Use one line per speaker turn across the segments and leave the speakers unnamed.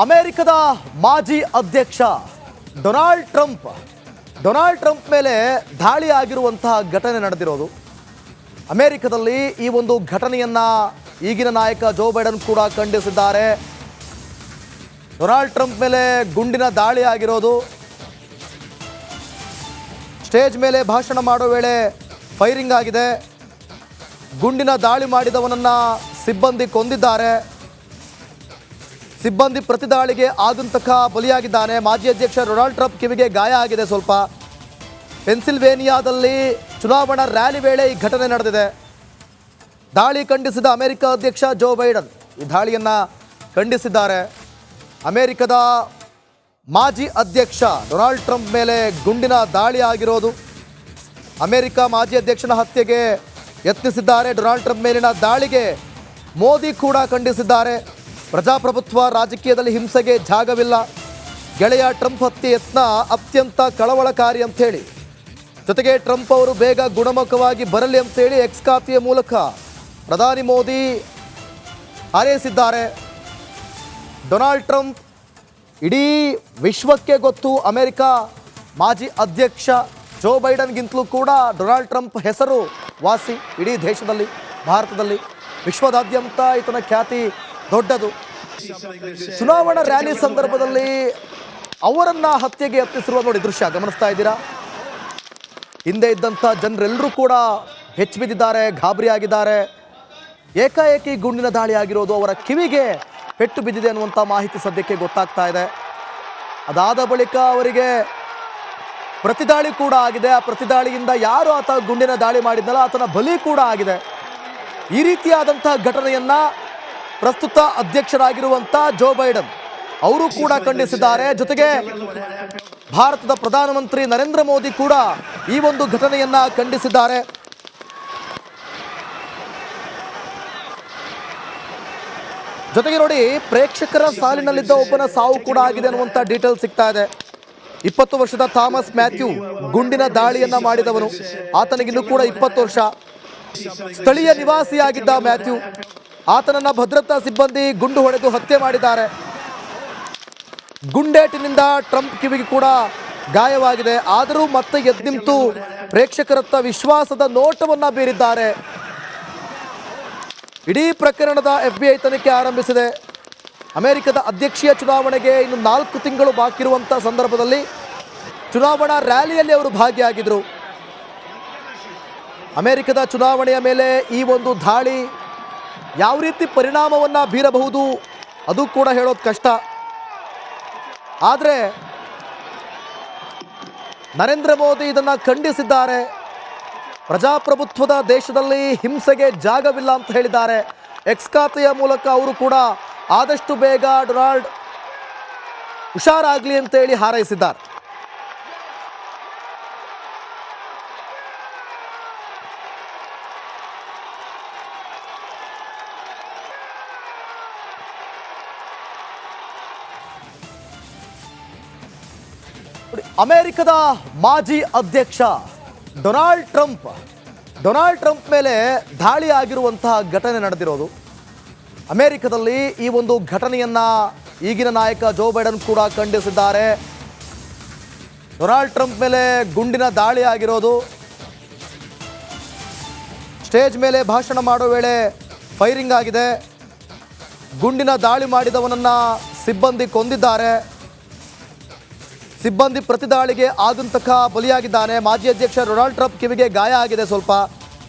ಅಮೆರಿಕದ ಮಾಜಿ ಅಧ್ಯಕ್ಷ ಡೊನಾಲ್ಡ್ ಟ್ರಂಪ್ ಮೇಲೆ ದಾಳಿ ಆಗಿರುವಂತಹ ಘಟನೆ ನಡೆದಿರೋದು. ಅಮೆರಿಕದಲ್ಲಿ ಈ ಒಂದು ಘಟನೆಯನ್ನ ಈಗಿನ ನಾಯಕ ಜೋ ಬೈಡನ್ ಕೂಡ ಖಂಡಿಸಿದ್ದಾರೆ. ಡೊನಾಲ್ಡ್ ಟ್ರಂಪ್ ಮೇಲೆ ಗುಂಡಿನ ದಾಳಿ ಆಗಿರೋದು, ಸ್ಟೇಜ್ ಮೇಲೆ ಭಾಷಣ ಮಾಡೋ ವೇಳೆ ಫೈರಿಂಗ್ ಆಗಿದೆ, ಗುಂಡಿನ ದಾಳಿ ಮಾಡಿದವನನ್ನ ಸಿಬ್ಬಂದಿ ಕೊಂದಿದ್ದಾರೆ, ಸಿಬ್ಬಂದಿ ಪ್ರತಿದಾಳಿಗೆ ಆಗಂತಕ ಬಲಿಯಾಗಿದ್ದಾನೆ. ಮಾಜಿ ಅಧ್ಯಕ್ಷ ಡೊನಾಲ್ಡ್ ಟ್ರಂಪ್ ಕಿವಿಗೆ ಗಾಯ ಆಗಿದೆ. ಸ್ವಲ್ಪ ಪೆನ್ಸಿಲ್ವೇನಿಯಾದಲ್ಲಿ ಚುನಾವಣಾ ರ್ಯಾಲಿ ವೇಳೆ ಈ ಘಟನೆ ನಡೆದಿದೆ. ದಾಳಿ ಖಂಡಿಸಿದ ಅಮೆರಿಕ ಅಧ್ಯಕ್ಷ ಜೋ ಬೈಡನ್ ಈ ದಾಳಿಯನ್ನು ಖಂಡಿಸಿದ್ದಾರೆ. ಅಮೆರಿಕದ ಮಾಜಿ ಅಧ್ಯಕ್ಷ ಡೊನಾಲ್ಡ್ ಟ್ರಂಪ್ ಮೇಲೆ ಗುಂಡಿನ ದಾಳಿ ಆಗಿರೋದು, ಅಮೆರಿಕ ಮಾಜಿ ಅಧ್ಯಕ್ಷನ ಹತ್ಯೆಗೆ ಯತ್ನಿಸಿದ್ದಾರೆ. ಡೊನಾಲ್ಡ್ ಟ್ರಂಪ್ ಮೇಲಿನ ದಾಳಿಗೆ ಮೋದಿ ಕೂಡ ಖಂಡಿಸಿದ್ದಾರೆ. ಪ್ರಜಾಪ್ರಭುತ್ವ ರಾಜಕೀಯದಲ್ಲಿ ಹಿಂಸೆಗೆ ಜಾಗವಿಲ್ಲ, ಗೆಳೆಯ ಟ್ರಂಪ್ ಹತ್ಯೆ ಯತ್ನ ಅತ್ಯಂತ ಕಳವಳಕಾರಿ ಅಂಥೇಳಿ, ಜೊತೆಗೆ ಟ್ರಂಪ್ ಅವರು ಬೇಗ ಗುಣಮುಖವಾಗಿ ಬರಲಿ ಅಂತೇಳಿ ಎಕ್ಸ್ ಖಾತೆಯ ಮೂಲಕ ಪ್ರಧಾನಿ ಮೋದಿ ಹಾರೈಸಿದ್ದಾರೆ. ಡೊನಾಲ್ಡ್ ಟ್ರಂಪ್ ಇಡೀ ವಿಶ್ವಕ್ಕೆ ಗೊತ್ತು, ಅಮೆರಿಕ ಮಾಜಿ ಅಧ್ಯಕ್ಷ ಜೋ ಬೈಡನ್ಗಿಂತಲೂ ಕೂಡ ಡೊನಾಲ್ಡ್ ಟ್ರಂಪ್ ಹೆಸರು ವಾಸಿ. ಇಡೀ ದೇಶದಲ್ಲಿ, ಭಾರತದಲ್ಲಿ, ವಿಶ್ವದಾದ್ಯಂತ ಈತನ ಖ್ಯಾತಿ ದೊಡ್ಡದು. ಚುನಾವಣಾ ರ್ಯಾಲಿ ಸಂದರ್ಭದಲ್ಲಿ ಅವರನ್ನ ಹತ್ಯೆಗೆ ಯತ್ನಿಸಿರುವ ನೋಡಿ ದೃಶ್ಯ ಗಮನಿಸ್ತಾ ಇದ್ದೀರಾ. ಹಿಂದೆ ಇದ್ದಂಥ ಜನರೆಲ್ಲರೂ ಕೂಡ ಹೆಚ್ಚಿಬಿದ್ದಿದ್ದಾರೆ, ಗಾಬರಿಯಾಗಿದ್ದಾರೆ. ಏಕಾಏಕಿ ಗುಂಡಿನ ದಾಳಿ ಆಗಿರೋದು, ಅವರ ಕಿವಿಗೆ ಪೆಟ್ಟು ಬಿದ್ದಿದೆ ಅನ್ನುವಂಥ ಮಾಹಿತಿ ಸದ್ಯಕ್ಕೆ ಗೊತ್ತಾಗ್ತಾ ಇದೆ. ಅದಾದ ಬಳಿಕ ಅವರಿಗೆ ಪ್ರತಿದಾಳಿ ಕೂಡ ಆಗಿದೆ. ಆ ಪ್ರತಿದಾಳಿಯಿಂದ ಯಾರು ಆತ ಗುಂಡಿನ ದಾಳಿ ಮಾಡಿದ್ನಲ್ಲ ಆತನ ಬಲಿ ಕೂಡ ಆಗಿದೆ. ಈ ರೀತಿಯಾದಂತಹ ಘಟನೆಯನ್ನ ಪ್ರಸ್ತುತ ಅಧ್ಯಕ್ಷರಾಗಿರುವಂಥ ಜೋ ಬೈಡನ್ ಅವರು ಕೂಡ ಖಂಡಿಸಿದ್ದಾರೆ. ಜೊತೆಗೆ ಭಾರತದ ಪ್ರಧಾನಮಂತ್ರಿ ನರೇಂದ್ರ ಮೋದಿ ಕೂಡ ಈ ಒಂದು ಘಟನೆಯನ್ನ ಖಂಡಿಸಿದ್ದಾರೆ. ಜೊತೆಗೆ ನೋಡಿ, ಪ್ರೇಕ್ಷಕರ ಸಾಲಿನಲ್ಲಿದ್ದ ಒಬ್ಬನ ಸಾವು ಕೂಡ ಆಗಿದೆ ಅನ್ನುವಂಥ ಡೀಟೇಲ್ ಸಿಗ್ತಾ ಇದೆ. 20 ವರ್ಷದ ಥಾಮಸ್ ಮ್ಯಾಥ್ಯೂ ಗುಂಡಿನ ದಾಳಿಯನ್ನ ಮಾಡಿದವನು, ಆತನಿಗಿನ್ನೂ ಕೂಡ 20 ವರ್ಷ. ಸ್ಥಳೀಯ ನಿವಾಸಿಯಾಗಿದ್ದ ಮ್ಯಾಥ್ಯೂ, ಆತನನ್ನ ಭದ್ರತಾ ಸಿಬ್ಬಂದಿ ಗುಂಡು ಹೊಡೆದು ಹತ್ಯೆ ಮಾಡಿದ್ದಾರೆ. ಗುಂಡೇಟಿನಿಂದ ಟ್ರಂಪ್ ಕಿವಿಗೆ ಕೂಡ ಗಾಯವಾಗಿದೆ. ಆದರೂ ಮತ್ತೆ ಎದ್ದು ನಿಂತು ಪ್ರೇಕ್ಷಕರತ್ತ ವಿಶ್ವಾಸದ ನೋಟವನ್ನ ಬೀರಿದ್ದಾರೆ. ಇಡೀ ಪ್ರಕರಣದ FBI ತನಿಖೆ ಆರಂಭಿಸಿದೆ. ಅಮೆರಿಕದ ಅಧ್ಯಕ್ಷೀಯ ಚುನಾವಣೆಗೆ ಇನ್ನು 4 ತಿಂಗಳು ಬಾಕಿ ಇರುವಂಥ ಸಂದರ್ಭದಲ್ಲಿ ಚುನಾವಣಾ ರ್ಯಾಲಿಯಲ್ಲಿ ಅವರು ಭಾಗಿಯಾಗಿದ್ದರು. ಅಮೆರಿಕದ ಚುನಾವಣೆಯ ಮೇಲೆ ಈ ಒಂದು ದಾಳಿ ಯಾವ ರೀತಿ ಪರಿಣಾಮವನ್ನು ಬೀರಬಹುದು ಅದು ಕೂಡ ಹೇಳೋದು ಕಷ್ಟ. ಆದರೆ ನರೇಂದ್ರ ಮೋದಿ ಇದನ್ನು ಖಂಡಿಸಿದ್ದಾರೆ. ಪ್ರಜಾಪ್ರಭುತ್ವದ ದೇಶದಲ್ಲಿ ಹಿಂಸೆಗೆ ಜಾಗವಿಲ್ಲ ಅಂತ ಹೇಳಿದ್ದಾರೆ. ಎಕ್ಸ್ ಖಾತೆಯ ಮೂಲಕ ಅವರು ಕೂಡ ಆದಷ್ಟು ಬೇಗ ಡೊನಾಲ್ಡ್ ಹುಷಾರಾಗಲಿ ಅಂತೇಳಿ ಹಾರೈಸಿದ್ದಾರೆ. ಅಮೆರಿಕದ ಮಾಜಿ ಅಧ್ಯಕ್ಷ ಡೊನಾಲ್ಡ್ ಟ್ರಂಪ್ ಮೇಲೆ ದಾಳಿ ಆಗಿರುವಂತಹ ಘಟನೆ ನಡೆದಿರೋದು. ಅಮೆರಿಕದಲ್ಲಿ ಈ ಒಂದು ಘಟನೆಯನ್ನ ಈಗಿನ ನಾಯಕ ಜೋ ಬೈಡನ್ ಕೂಡ ಖಂಡಿಸಿದ್ದಾರೆ. ಡೊನಾಲ್ಡ್ ಟ್ರಂಪ್ ಮೇಲೆ ಗುಂಡಿನ ದಾಳಿ ಆಗಿರೋದು, ಸ್ಟೇಜ್ ಮೇಲೆ ಭಾಷಣ ಮಾಡೋ ವೇಳೆ ಫೈರಿಂಗ್ ಆಗಿದೆ, ಗುಂಡಿನ ದಾಳಿ ಮಾಡಿದವನನ್ನ ಸಿಬ್ಬಂದಿ ಕೊಂದಿದ್ದಾರೆ, ಸಿಬ್ಬಂದಿ ಪ್ರತಿದಾಳಿಗೆ ಆಗಂತಕ ಬಲಿಯಾಗಿದ್ದಾನೆ. ಮಾಜಿ ಅಧ್ಯಕ್ಷ ಡೊನಾಲ್ಡ್ ಟ್ರಂಪ್ ಕಿವಿಗೆ ಗಾಯ ಆಗಿದೆ. ಸ್ವಲ್ಪ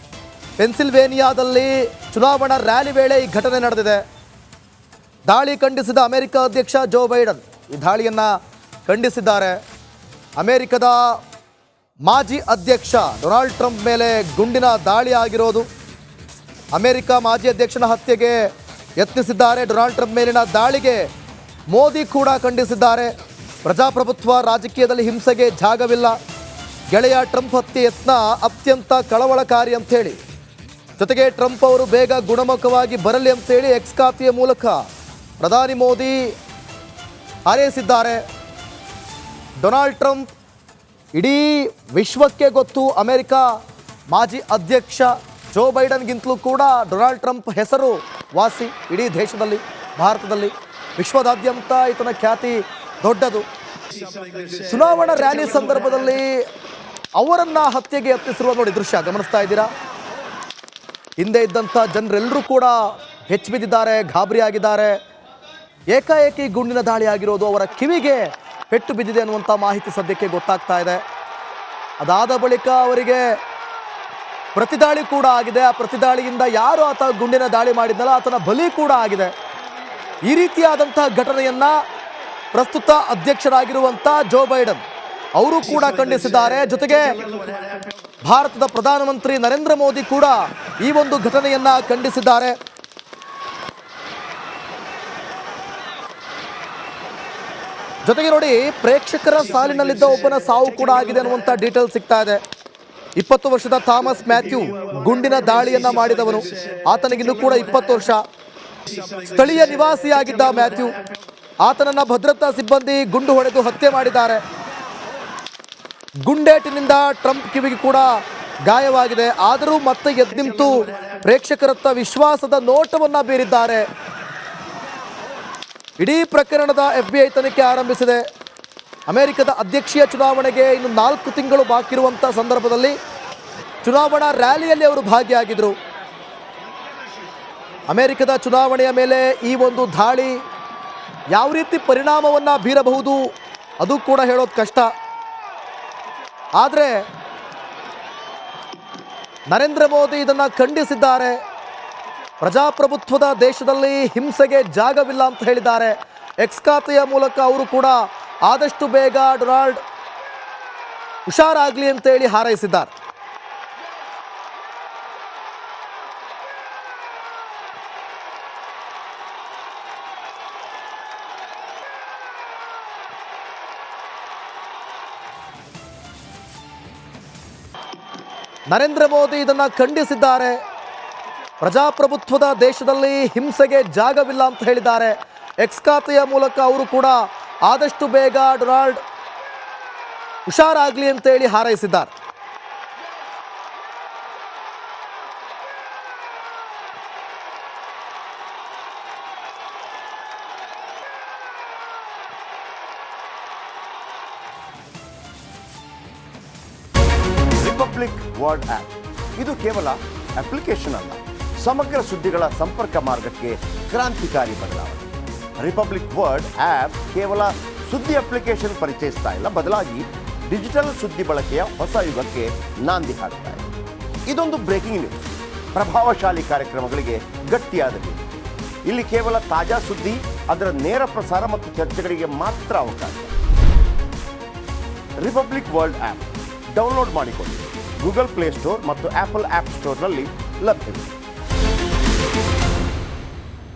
ಪೆನ್ಸಿಲ್ವೇನಿಯಾದಲ್ಲಿ ಚುನಾವಣಾ ರ್ಯಾಲಿ ವೇಳೆ ಈ ಘಟನೆ ನಡೆದಿದೆ. ದಾಳಿ ಖಂಡಿಸಿದ ಅಮೆರಿಕ ಅಧ್ಯಕ್ಷ ಜೋ ಬೈಡನ್ ಈ ದಾಳಿಯನ್ನು ಖಂಡಿಸಿದ್ದಾರೆ. ಅಮೆರಿಕದ ಮಾಜಿ ಅಧ್ಯಕ್ಷ ಡೊನಾಲ್ಡ್ ಟ್ರಂಪ್ ಮೇಲೆ ಗುಂಡಿನ ದಾಳಿ ಆಗಿರೋದು, ಅಮೆರಿಕ ಮಾಜಿ ಅಧ್ಯಕ್ಷನ ಹತ್ಯೆಗೆ ಯತ್ನಿಸಿದ್ದಾರೆ. ಡೊನಾಲ್ಡ್ ಟ್ರಂಪ್ ಮೇಲಿನ ದಾಳಿಗೆ ಮೋದಿ ಕೂಡ ಖಂಡಿಸಿದ್ದಾರೆ. ಪ್ರಜಾಪ್ರಭುತ್ವ ರಾಜಕೀಯದಲ್ಲಿ ಹಿಂಸೆಗೆ ಜಾಗವಿಲ್ಲ, ಗೆಳೆಯ ಟ್ರಂಪ್ ಹತ್ಯೆ ಯತ್ನ ಅತ್ಯಂತ ಕಳವಳಕಾರಿ ಅಂಥೇಳಿ, ಜೊತೆಗೆ ಟ್ರಂಪ್ ಅವರು ಬೇಗ ಗುಣಮುಖವಾಗಿ ಬರಲಿ ಅಂತೇಳಿ ಎಕ್ಸ್ ಖಾತೆಯ ಮೂಲಕ ಪ್ರಧಾನಿ ಮೋದಿ ಹಾರೈಸಿದ್ದಾರೆ. ಡೊನಾಲ್ಡ್ ಟ್ರಂಪ್ ಇಡೀ ವಿಶ್ವಕ್ಕೆ ಗೊತ್ತು, ಅಮೆರಿಕ ಮಾಜಿ ಅಧ್ಯಕ್ಷ ಜೋ ಬೈಡನ್ಗಿಂತಲೂ ಕೂಡ ಡೊನಾಲ್ಡ್ ಟ್ರಂಪ್ ಹೆಸರು ವಾಸಿ. ಇಡೀ ದೇಶದಲ್ಲಿ, ಭಾರತದಲ್ಲಿ, ವಿಶ್ವದಾದ್ಯಂತ ಈತನ ಖ್ಯಾತಿ ದೊಡ್ಡದು. ಚುನಾವಣಾ ರ್ಯಾಲಿ ಸಂದರ್ಭದಲ್ಲಿ ಅವರನ್ನ ಹತ್ಯೆಗೆ ಯತ್ನಿಸಿರುವ ನೋಡಿ ದೃಶ್ಯ ಗಮನಿಸ್ತಾ ಇದ್ದೀರಾ. ಹಿಂದೆ ಇದ್ದಂಥ ಜನರೆಲ್ಲರೂ ಕೂಡ ಹೆಚ್ಚಿಬಿದ್ದಿದ್ದಾರೆ, ಗಾಬರಿಯಾಗಿದ್ದಾರೆ. ಏಕಾಏಕಿ ಗುಂಡಿನ ದಾಳಿ ಆಗಿರೋದು, ಅವರ ಕಿವಿಗೆ ಪೆಟ್ಟು ಬಿದ್ದಿದೆ ಅನ್ನುವಂಥ ಮಾಹಿತಿ ಸದ್ಯಕ್ಕೆ ಗೊತ್ತಾಗ್ತಾ ಇದೆ. ಅದಾದ ಬಳಿಕ ಅವರಿಗೆ ಪ್ರತಿದಾಳಿ ಕೂಡ ಆಗಿದೆ. ಆ ಪ್ರತಿದಾಳಿಯಿಂದ ಯಾರು ಆತ ಗುಂಡಿನ ದಾಳಿ ಮಾಡಿದ್ನಲ್ಲ ಆತನ ಬಲಿ ಕೂಡ ಆಗಿದೆ. ಈ ರೀತಿಯಾದಂತಹ ಘಟನೆಯನ್ನ ಪ್ರಸ್ತುತ ಅಧ್ಯಕ್ಷರಾಗಿರುವಂಥ ಜೋ ಬೈಡನ್ ಅವರು ಕೂಡ ಖಂಡಿಸಿದ್ದಾರೆ. ಜೊತೆಗೆ ಭಾರತದ ಪ್ರಧಾನಮಂತ್ರಿ ನರೇಂದ್ರ ಮೋದಿ ಕೂಡ ಈ ಒಂದು ಘಟನೆಯನ್ನ ಖಂಡಿಸಿದ್ದಾರೆ. ಜೊತೆಗೆ ನೋಡಿ, ಪ್ರೇಕ್ಷಕರ ಸಾಲಿನಲ್ಲಿದ್ದ ಒಬ್ಬನ ಸಾವು ಕೂಡ ಆಗಿದೆ ಅನ್ನುವಂಥ ಡೀಟೇಲ್ ಸಿಗ್ತಾ ಇದೆ. 20 ವರ್ಷದ ಥಾಮಸ್ ಮ್ಯಾಥ್ಯೂ ಗುಂಡಿನ ದಾಳಿಯನ್ನ ಮಾಡಿದವನು. ಆತನಿಗಿನ್ನೂ ಕೂಡ 20 ವರ್ಷ. ಸ್ಥಳೀಯ ನಿವಾಸಿಯಾಗಿದ್ದ ಮ್ಯಾಥ್ಯೂ, ಆತನನ್ನ ಭದ್ರತಾ ಸಿಬ್ಬಂದಿ ಗುಂಡು ಹೊಡೆದು ಹತ್ಯೆ ಮಾಡಿದ್ದಾರೆ. ಗುಂಡೇಟಿನಿಂದ ಟ್ರಂಪ್ ಕಿವಿಗೆ ಕೂಡ ಗಾಯವಾಗಿದೆ. ಆದರೂ ಮತ್ತೆ ಎದ್ದು ನಿಂತು ಪ್ರೇಕ್ಷಕರತ್ತ ವಿಶ್ವಾಸದ ನೋಟವನ್ನ ಬೀರಿದ್ದಾರೆ. ಇಡೀ ಪ್ರಕರಣದ FBI ತನಿಖೆ ಆರಂಭಿಸಿದೆ. ಅಮೆರಿಕದ ಅಧ್ಯಕ್ಷೀಯ ಚುನಾವಣೆಗೆ ಇನ್ನು 4 ತಿಂಗಳು ಬಾಕಿ ಇರುವಂಥ ಸಂದರ್ಭದಲ್ಲಿ ಚುನಾವಣಾ ರ್ಯಾಲಿಯಲ್ಲಿ ಅವರು ಭಾಗಿಯಾಗಿದ್ದರು. ಅಮೆರಿಕದ ಚುನಾವಣೆಯ ಮೇಲೆ ಈ ಒಂದು ದಾಳಿ ಯಾವ ರೀತಿ ಪರಿಣಾಮವನ್ನು ಬೀರಬಹುದು ಅದು ಕೂಡ ಹೇಳೋದು ಕಷ್ಟ. ಆದರೆ ನರೇಂದ್ರ ಮೋದಿ ಇದನ್ನು ಖಂಡಿಸಿದ್ದಾರೆ. ಪ್ರಜಾಪ್ರಭುತ್ವದ ದೇಶದಲ್ಲಿ ಹಿಂಸೆಗೆ ಜಾಗವಿಲ್ಲ ಅಂತ ಹೇಳಿದ್ದಾರೆ. ಎಕ್ಸ್ ಖಾತೆಯ ಮೂಲಕ ಅವರು ಕೂಡ ಆದಷ್ಟು ಬೇಗ ಡೊನಾಲ್ಡ್ ಹುಷಾರಾಗಲಿ ಅಂತೇಳಿ ಹಾರೈಸಿದ್ದಾರೆ. ನರೇಂದ್ರ ಮೋದಿ ಇದನ್ನು ಖಂಡಿಸಿದ್ದಾರೆ. ಪ್ರಜಾಪ್ರಭುತ್ವದ ದೇಶದಲ್ಲಿ ಹಿಂಸೆಗೆ ಜಾಗವಿಲ್ಲ ಅಂತ ಹೇಳಿದ್ದಾರೆ. ಎಕ್ಸ್ ಖಾತೆಯ ಮೂಲಕ ಅವರು ಕೂಡ ಆದಷ್ಟು ಬೇಗ ಡೊನಾಲ್ಡ್ ಹುಷಾರಾಗಲಿ ಅಂತೇಳಿ ಹಾರೈಸಿದ್ದಾರೆ.
ರಿಪಬ್ಲಿಕ್ ವರ್ಲ್ಡ್ ಆ್ಯಪ್ ಇದು ಕೇವಲ ಅಪ್ಲಿಕೇಶನ್ ಅಲ್ಲ, ಸಮಗ್ರ ಸುದ್ದಿಗಳ ಸಂಪರ್ಕ ಮಾರ್ಗಕ್ಕೆ ಕ್ರಾಂತಿಕಾರಿ ಬದಲಾವಣೆ. ರಿಪಬ್ಲಿಕ್ ವರ್ಲ್ಡ್ ಆ್ಯಪ್ ಕೇವಲ ಸುದ್ದಿ ಅಪ್ಲಿಕೇಶನ್ ಪರಿಚಯಿಸ್ತಾ ಇಲ್ಲ, ಬದಲಾಗಿ ಡಿಜಿಟಲ್ ಸುದ್ದಿ ಬಳಕೆಯ ಹೊಸ ಯುಗಕ್ಕೆ ನಾಂದಿ ಹಾಡ್ತಾ ಇದೆ. ಇದೊಂದು ಬ್ರೇಕಿಂಗ್ ನ್ಯೂಸ್, ಪ್ರಭಾವಶಾಲಿ ಕಾರ್ಯಕ್ರಮಗಳಿಗೆ ಗಟ್ಟಿಯಾದ ವೇದಿಕೆ. ಇಲ್ಲಿ ಕೇವಲ ತಾಜಾ ಸುದ್ದಿ, ಅದರ ನೇರ ಪ್ರಸಾರ ಮತ್ತು ಚರ್ಚೆಗಳಿಗೆ ಮಾತ್ರ ಅವಕಾಶ. ರಿಪಬ್ಲಿಕ್ ವರ್ಲ್ಡ್ ಆ್ಯಪ್ ಡೌನ್ಲೋಡ್ ಮಾಡಿಕೊಳ್ಳಿ. ಗೂಗಲ್ ಪ್ಲೇಸ್ಟೋರ್ ಮತ್ತು ಆಪಲ್ ಆ್ಯಪ್ ಸ್ಟೋರ್ನಲ್ಲಿ ಲಭ್ಯವಿದೆ.